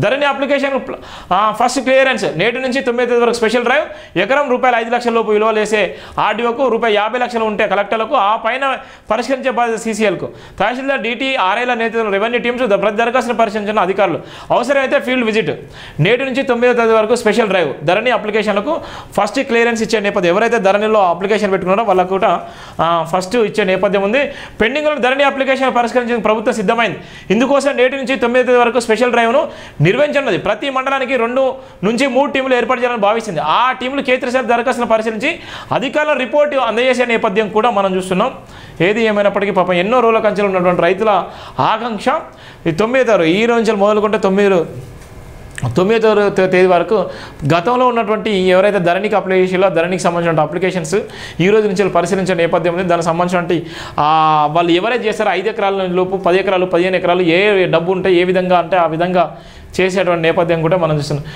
ధరణి application first clearance నేటి నుంచి 9వ తేదీ వరకు స్పెషల్ డ్రైవ్. ఎకరం రూపాయలు 5 లక్షల లోపు విలువ లేసే ఆర్డీఓకు, రూపాయి 50 లక్షలు ఉంటే కలెక్టర్లకు, ఆ పైన పరిష్కరించే బాధ్యత సీసీఎల్కు. తహసీల్దార్, డీటీ, ఆర్ఐల నేతలు, రెవెన్యూ టీమ్స్ ప్రతి దరఖాస్తును పరిశీలించిన అధికారులు. అవసరమైతే ఫీల్డ్ విజిట్. నేటి నుంచి 9వ తేదీ వరకు స్పెషల్ డ్రైవ్. ధరణి అప్లికేషన్లకు ఫస్ట్ క్లియరెన్స్ ఇచ్చే నేపథ్యం. ఎవరైతే ధరణిలో అప్లికేషన్ పెట్టుకున్నారో వాళ్ళకు కూడా ఫస్ట్ ఇచ్చే నేపథ్యం ఉంది. పెండింగ్లో ధరణి అప్లికేషన్ పరిష్కరించేందుకు ప్రభుత్వం సిద్ధమైంది. ఇందుకోసం నేటి నుంచి 9వ తేదీ వరకు స్పెషల్ డ్రైవ్ను నిర్వహించనున్నది. ప్రతి మండలానికి 2 నుంచి 3 టీములు ఏర్పాటు చేయాలని భావిస్తుంది. ఆ టీములు క్షేత్రస్థాయి దరఖాస్తులను పరిశీలించి అధికారుల రిపోర్టు అందజేసే నేపథ్యం కూడా మనం చూస్తున్నాం. ఏది ఏమైనప్పటికీ పాపం ఎన్నో రోజుల కంచెలు ఉన్నటువంటి రైతుల ఆకాంక్ష ఈ 9వ తేదీ, ఈ రోజు నుంచి మొదలుకుంటే 9వ తేదీ వరకు గతంలో ఉన్నటువంటి ఎవరైతే ధరణికి అప్లై చేసేలో ధరణికి సంబంధించిన అప్లికేషన్స్ ఈ రోజు నుంచి పరిశీలించే నేపథ్యం ఉంది. దానికి సంబంధించినటువంటి వాళ్ళు ఎవరైతే చేస్తారో 5 ఎకరాల లోపు 10 ఎకరాలు 15 ఎకరాలు ఏ డబ్బు ఉంటే ఏ విధంగా అంటే ఆ విధంగా చేసేటువంటి నేపథ్యం కూడా మనం చూస్తున్నాం.